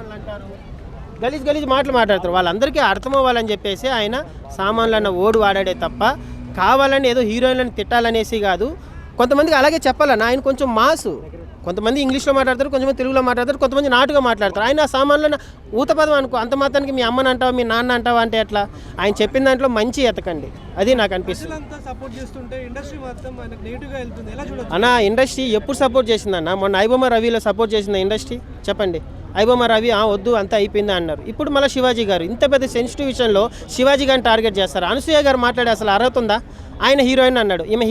సామాన్లు అంటారు, గలీజ్ మాటలు మాట్లాడతారు. వాళ్ళందరికీ అర్థం అవ్వాలని చెప్పేసి ఆయన సామాన్లు అన్న ఓడు వాడాడే తప్ప కావాలని ఏదో హీరోయిన్లను తిట్టాలనేసి కాదు. కొంతమందికి అలాగే చెప్పాలన్న, ఆయన కొంచెం మాసు. కొంతమంది ఇంగ్లీష్లో మాట్లాడతారు, కొంతమంది తెలుగులో మాట్లాడతారు, కొంతమంది నాటుగా మాట్లాడతారు. ఆయన ఆ సామాన్లను ఊతపదం అనుకో, అంత మాత్రానికి మీ అమ్మని అంటావా మీ నాన్న అంటావా అంటే ఎట్లా? ఆయన చెప్పిన దాంట్లో మంచి ఎతకండి, అది నాకు అనిపిస్తుంది అన్న. ఇండస్ట్రీ ఎప్పుడు సపోర్ట్ చేసిందన్న? మొన్న ఐబొమ్మ రవిలో సపోర్ట్ చేసిందా ఇండస్ట్రీ? చెప్పండి. ఐబొమ్మ రవి వద్దు అంతా అయిపోయిందా అన్నారు. ఇప్పుడు మళ్ళీ శివాజీ గారు ఇంత పెద్ద సెన్సిటివ్ విషయంలో శివాజీ గారిని టార్గెట్ చేస్తారు. అనసూయ గారు మాట్లాడే అసలు అర్హత ఉందా? ఆయన హీరోయిన్ అన్నాడు, ఈమె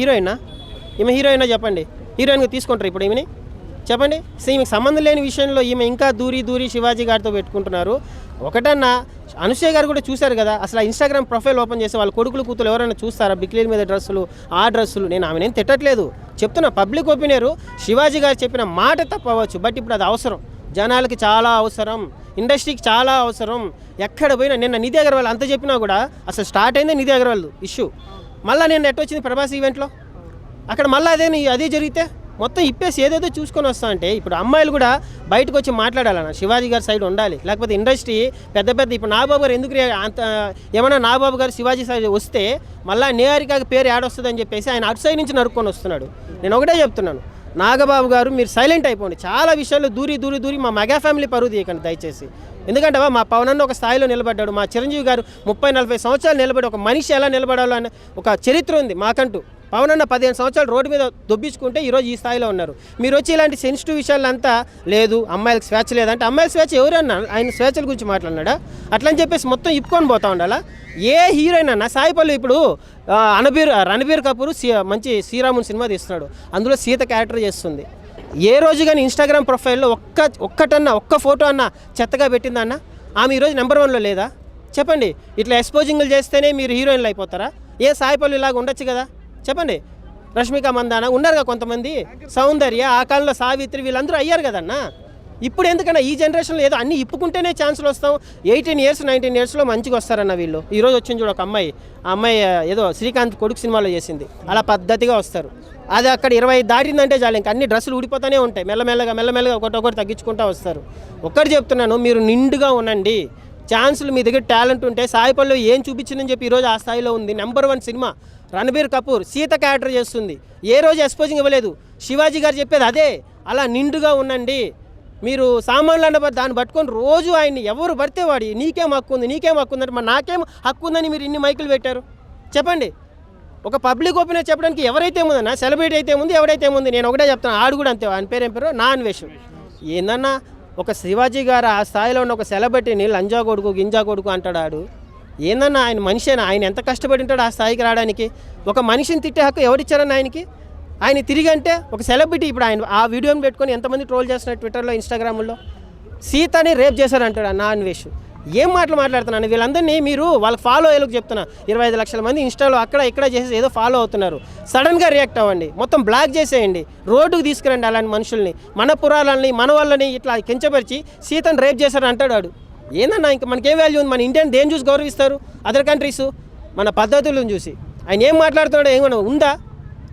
హీరోయినా చెప్పండి? హీరోయిన్గా తీసుకుంటారు ఇప్పుడు ఈమెని? చెప్పండి. ఈమెకి సంబంధం లేని విషయంలో ఈమె ఇంకా దూరి శివాజీ గారితో పెట్టుకుంటున్నారు. ఒకటన్నా అనసూయ గారు కూడా చూశారు కదా, అసలు ఇన్స్టాగ్రామ్ ప్రొఫైల్ ఓపెన్ చేసి వాళ్ళ కొడుకులు కూతురు ఎవరైనా చూస్తారా? బిక్లీల మీద డ్రెస్సులు, ఆ డ్రెస్సులు. నేను ఆమె నేను తిట్టట్లేదు, చెప్తున్నా పబ్లిక్ ఒపీనియర్. శివాజీ గారు చెప్పిన మాట తప్పవచ్చు, బట్ ఇప్పుడు అది అవసరం, జనాలకి చాలా అవసరం, ఇండస్ట్రీకి చాలా అవసరం. ఎక్కడ పోయినా నిన్న నిధి అగర్వాల్ అంత చెప్పినా కూడా అసలు స్టార్ట్ అయిందే నిధి అగర్వాల్ ఇష్యూ. మళ్ళీ నేను నెట్ వచ్చింది ప్రభాస్ ఈవెంట్లో, అక్కడ మళ్ళీ అదే జరిగితే మొత్తం ఇప్పేసి ఏదేదో చూసుకొని వస్తా అంటే ఇప్పుడు అమ్మాయిలు కూడా బయటకు వచ్చి మాట్లాడాలన్న, శివాజీ గారి సైడ్ ఉండాలి. లేకపోతే ఇండస్ట్రీ పెద్ద ఇప్పుడు నాగబాబు గారు ఎందుకు అంత ఏమన్నా నాగబాబు గారు శివాజీ సైడ్ వస్తే మళ్ళీ నేహారికకి పేరు యాడొస్తుందని చెప్పేసి ఆయన అటు సైడ్ నుంచి నరుక్కొని వస్తున్నాడు. నేను ఒకటే చెప్తున్నాను, నాగబాబు గారు మీరు సైలెంట్ అయిపోండి. చాలా విషయాల్లో దూరి మా మెగా ఫ్యామిలీ పరువు తీయకండి దయచేసి. ఎందుకంటే మా పవన్ అన్న ఒక స్థాయిలో నిలబడ్డాడు, మా చిరంజీవి గారు 30-40 సంవత్సరాలు నిలబడి ఒక మనిషి ఎలా నిలబడాలో అనే ఒక చరిత్ర ఉంది మాకంటూ. పవన్ అన్న 15 సంవత్సరాలు రోడ్డు మీద దొబ్బించుకుంటే ఈరోజు ఈ స్థాయిలో ఉన్నారు. మీరు వచ్చి ఇలాంటి సెన్సిటివ్ విషయాలంతా లేదు, అమ్మాయిలకు స్వేచ్ఛ లేదంటే అమ్మాయిల స్వేచ్ఛ ఎవరన్నా? ఆయన స్వేచ్ఛల గురించి మాట్లాడినాడా? అట్లని చెప్పేసి మొత్తం ఇప్పుకొని పోతా ఉండాలా? ఏ హీరోయిన్ అన్న సాయిపల్లి ఇప్పుడు రణబీర్ కపూర్ మంచి శ్రీరాముని సినిమా తీస్తున్నాడు, అందులో సీత క్యారెక్టర్ చేస్తుంది. ఏ రోజు కానీ ఇన్స్టాగ్రామ్ ప్రొఫైల్లో ఒక్క ఫోటో అన్న చెత్తగా పెట్టిందన్న? ఆమె ఈరోజు నెంబర్ 1లో లేదా? చెప్పండి. ఇట్లా ఎక్స్పోజింగ్లు చేస్తేనే మీరు హీరోయిన్లు అయిపోతారా? ఏ సాయిపల్లి ఇలాగ ఉండొచ్చు కదా? చెప్పండి. రష్మిక మందాన ఉన్నారుగా కొంతమంది, సౌందర్య, ఆ కాలంలో సావిత్రి, వీళ్ళందరూ అయ్యారు కదన్నా. ఇప్పుడు ఎందుకన్నా ఈ జనరేషన్లో ఏదో అన్నీ ఇప్పుకుంటేనే ఛాన్సులు వస్తాం. 18 years 19 yearsలో మంచిగా వస్తారన్న వీళ్ళు. ఈరోజు వచ్చింది చూడు ఒక అమ్మాయి, ఆ అమ్మాయి ఏదో శ్రీకాంత్ కొడుకు సినిమాలో చేసింది, అలా పద్ధతిగా వస్తారు. అది అక్కడ 20 దాటిందంటే చాలు, ఇంక అన్ని డ్రెస్సులు ఊడిపోతూనే ఉంటాయి. మెల్లమెల్లగా ఒకటి తగ్గించుకుంటూ వస్తారు. ఒక్కటి చెప్తున్నాను, మీరు నిండుగా ఉండండి. ఛాన్సులు మీ దగ్గర టాలెంట్ ఉంటే, సాయిపల్లి ఏం చూపించిందని చెప్పి ఈరోజు ఆ స్థాయిలో ఉంది. Number 1 cinema Ranbir Kapoor Sita character చేస్తుంది, ఏ రోజు ఎక్స్పోజింగ్ ఇవ్వలేదు. శివాజీ గారు చెప్పేది అదే, అలా నిండుగా ఉండండి. మీరు సామాన్లు అన్న దాన్ని పట్టుకొని రోజు ఆయన్ని ఎవరు పడితే వాడి నీకేం హక్కు ఉంది అంటే మరి నాకేం హక్కు ఉందని మీరు ఇన్ని మైకులు పెట్టారు? చెప్పండి. ఒక పబ్లిక్ ఒపీనియన్ చెప్పడానికి ఎవరైతే ఏముందన్నా, సెలబ్రిటీ అయితే ఏముంది, ఎవరైతే ఏముంది? నేను ఒకటే చెప్తాను, ఆడు కూడా అంతే. ఆయన పేరు ఏం పేరు? నాన్వేష్. ఏందన్నా ఒక శివాజీ గారు ఆ స్థాయిలో ఉన్న ఒక సెలబ్రిటీని లంజా కొడుకు గింజా కొడుకు అంటాడు. ఆడు ఏందన్నా? ఆయన మనిషేనా? ఆయన ఎంత కష్టపడి ఉంటాడు ఆ స్థాయికి రావడానికి? ఒక మనిషిని తిట్టే హక్కు ఎవరిచ్చారన్న ఆయనకి? ఆయన తిరిగి అంటే ఒక సెలబ్రిటీ ఇప్పుడు ఆయన ఆ వీడియోని పెట్టుకొని ఎంతమంది ట్రోల్ చేస్తున్నారు ట్విట్టర్లో, ఇన్స్టాగ్రామ్లో. సీతని రేప్ చేశారంటాడు ఆ నాన్వేష్. ఏం మాటలు మాట్లాడుతున్నాను? వీళ్ళందరినీ మీరు వాళ్ళకి ఫాలో అయ్యేలకు చెప్తున్నా. 25 లక్షల మంది ఇన్స్టాలో అక్కడ ఇక్కడ చేసి ఏదో ఫాలో అవుతున్నారు. సడన్గా రియాక్ట్ అవ్వండి, మొత్తం బ్లాక్ చేసేయండి, రోడ్డుకు తీసుకురండి అలాంటి మనుషుల్ని. మన పురాలని మన వాళ్ళని ఇట్లా కించపరిచి సీతను రేప్ చేశారు అంటాడు వాడు. ఏందన్నా ఇంకా మనకేం వాల్యూ ఉంది? మన ఇండియన్ దేని చూసి గౌరవిస్తారు అదర్ కంట్రీస్? మన పద్ధతులను చూసి. ఆయన ఏం మాట్లాడుతున్నాడో ఏమన్నా ఉందా?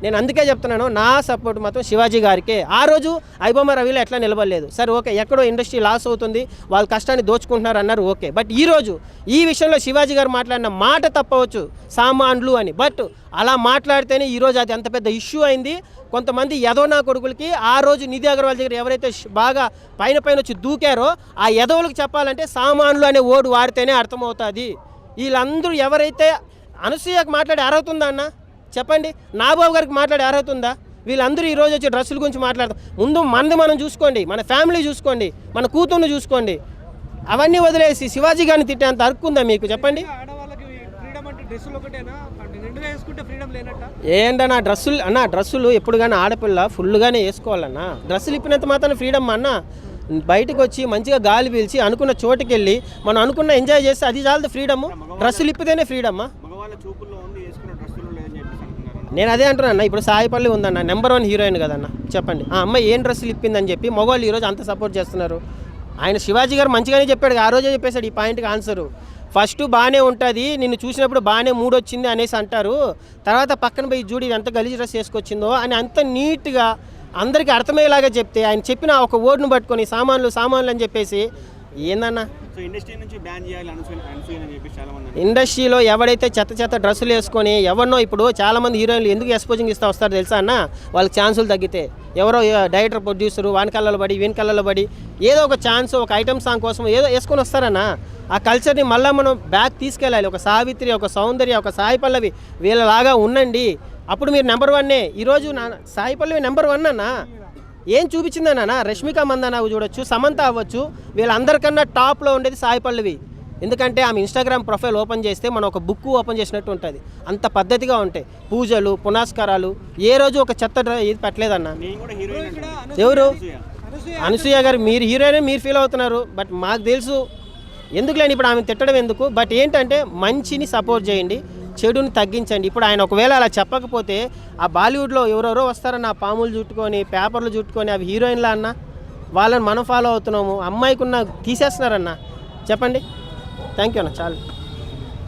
నేను అందుకే చెప్తున్నాను, నా సపోర్ట్ మాత్రం శివాజీ గారికే. ఆ రోజు ఐబొమ్మ రవిలో ఎట్లా నిలబడలేదు. సరే ఓకే, ఎక్కడో ఇండస్ట్రీ లాస్ అవుతుంది, వాళ్ళ కష్టాన్ని దోచుకుంటున్నారు అన్నారు, ఓకే. బట్ ఈరోజు ఈ విషయంలో శివాజీ గారు మాట్లాడిన మాట తప్పవచ్చు, సామాన్లు అని. బట్ అలా మాట్లాడితేనే ఈరోజు అది అంత పెద్ద ఇష్యూ అయింది. కొంతమంది యదవనా కొడుకులకి ఆ రోజు నిధి అగర్వాల్ దగ్గర ఎవరైతే బాగా పైన వచ్చి దూకారో ఆ యదవులకు చెప్పాలంటే సామాన్లు అనే ఓడు వాడితేనే అర్థమవుతుంది. వీళ్ళందరూ ఎవరైతే అనసూయకు మాట్లాడే అర్హత ఉందా అన్న? చెప్పండి. నాగబాబు గారికి మాట్లాడే అర్హత ఉందా? వీళ్ళందరూ ఈరోజు వచ్చి డ్రెస్సుల గురించి మాట్లాడతాం. ముందు మనది మనం చూసుకోండి, మన ఫ్యామిలీ చూసుకోండి, మన కూతుర్ని చూసుకోండి. అవన్నీ వదిలేసి శివాజీ గారిని తిట్టేంత అరుక్కుందా మీకు? చెప్పండి. ఏంటన్నా డ్రెస్సులు ఎప్పుడు కానీ ఆడపిల్ల ఫుల్గానే వేసుకోవాలన్నా. డ్రెస్సులు ఇప్పినంత మాత్రం ఫ్రీడమ్ అన్న. బయటకు వచ్చి మంచిగా గాలి పీల్చి అనుకున్న చోటుకి వెళ్ళి మనం అనుకున్న ఎంజాయ్ చేస్తే అది చాలదు ఫ్రీడమ్. డ్రెస్సులు ఇప్పితేనే ఫ్రీడమ్మా. నేను అదే అంటున్నా. ఇప్పుడు సాయిపల్లి ఉందన్న, నెంబర్ 1 హీరోయిన్ కదన్న. చెప్పండి, ఆ అమ్మాయి ఏం డ్రెస్సులు ఇప్పిందని చెప్పి మగవాళ్ళు ఈరోజు అంత సపోర్ట్ చేస్తున్నారు. ఆయన శివాజీ గారు మంచిగానే చెప్పాడు, ఆ రోజే చెప్పేశాడు ఈ పాయింట్కి ఆన్సరు. ఫస్ట్ బాగానే ఉంటుంది, నిన్ను చూసినప్పుడు బాగానే మూడ్ వచ్చింది అనేసి అంటారు, తర్వాత పక్కన పోయి చూడు ఇది ఎంత గలీజ్ డ్రెస్ వేసుకొచ్చిందో అని అంత నీట్గా అందరికీ అర్థమయ్యేలాగా చెప్తే, ఆయన చెప్పిన ఒక వర్డ్ను పట్టుకొని సామాన్లు అని చెప్పేసి ఏందన్నా సో ఇండస్ట్రీ నుంచి బ్యాన్ చేయాలి అనసూయని అని చెప్పి చాలా మంది ఇండస్ట్రీలో ఎవడైతే చెత్త చెత్త డ్రెస్సులు వేసుకొని ఎవరినో ఇప్పుడు చాలామంది హీరోయిన్లు ఎందుకు ఎక్స్పోజింగ్ ఇస్తూ వస్తారు తెలుసా అన్న, వాళ్ళకి ఛాన్సులు తగ్గితే ఎవరో డైరెక్టర్ ప్రొడ్యూసరు వాని కళ్ళలో పడి వీని కళ్ళలో పడి ఏదో ఒక ఛాన్స్ ఒక ఐటమ్ సాంగ్ కోసం ఏదో వేసుకొని వస్తారన్న. ఆ కల్చర్ని మళ్ళీ మనం బ్యాక్ తీసుకెళ్ళాలి. ఒక సావిత్రి, ఒక సౌందర్య, ఒక సాయి పల్లవి వీళ్ళలాగా ఉండండి, అప్పుడు మీరు నెంబర్ వన్నే. ఈరోజు సాయి పల్లవి నెంబర్ వన్ అన్న. ఏం చూపించిందన్న, రష్మిక మందన చూడొచ్చు, సమంత అవ్వచ్చు, వీళ్ళందరికన్నా టాప్లో ఉండేది సాయి పల్లవి. ఎందుకంటే ఆమె ఇన్స్టాగ్రామ్ ప్రొఫైల్ ఓపెన్ చేస్తే మనం ఒక బుక్ ఓపెన్ చేసినట్టు ఉంటుంది. అంత పద్ధతిగా ఉంటాయి పూజలు పునస్కారాలు. ఏ రోజు ఒక చెత్త ఇది పెట్టలేదన్న. ఎవరు అనసూయ గారు? మీరు హీరోయిన్ మీరు ఫీల్ అవుతున్నారు, బట్ మాకు తెలుసు. ఎందుకు లేని ఇప్పుడు ఆమె తిట్టడం ఎందుకు? బట్ ఏంటంటే మంచిని సపోర్ట్ చేయండి, చెడుని తగ్గించండి. ఇప్పుడు ఆయన ఒకవేళ అలా చెప్పకపోతే ఆ బాలీవుడ్లో ఎవరెవరో వస్తారన్న, ఆ పాములు చుట్టుకొని పేపర్లు చుట్టుకొని అవి హీరోయిన్లా అన్న, వాళ్ళని మనం ఫాలో అవుతున్నాము. అమ్మాయికి ఉన్న తీసేస్తున్నారన్న. చెప్పండి. థ్యాంక్ యూ అన్న, చాలు.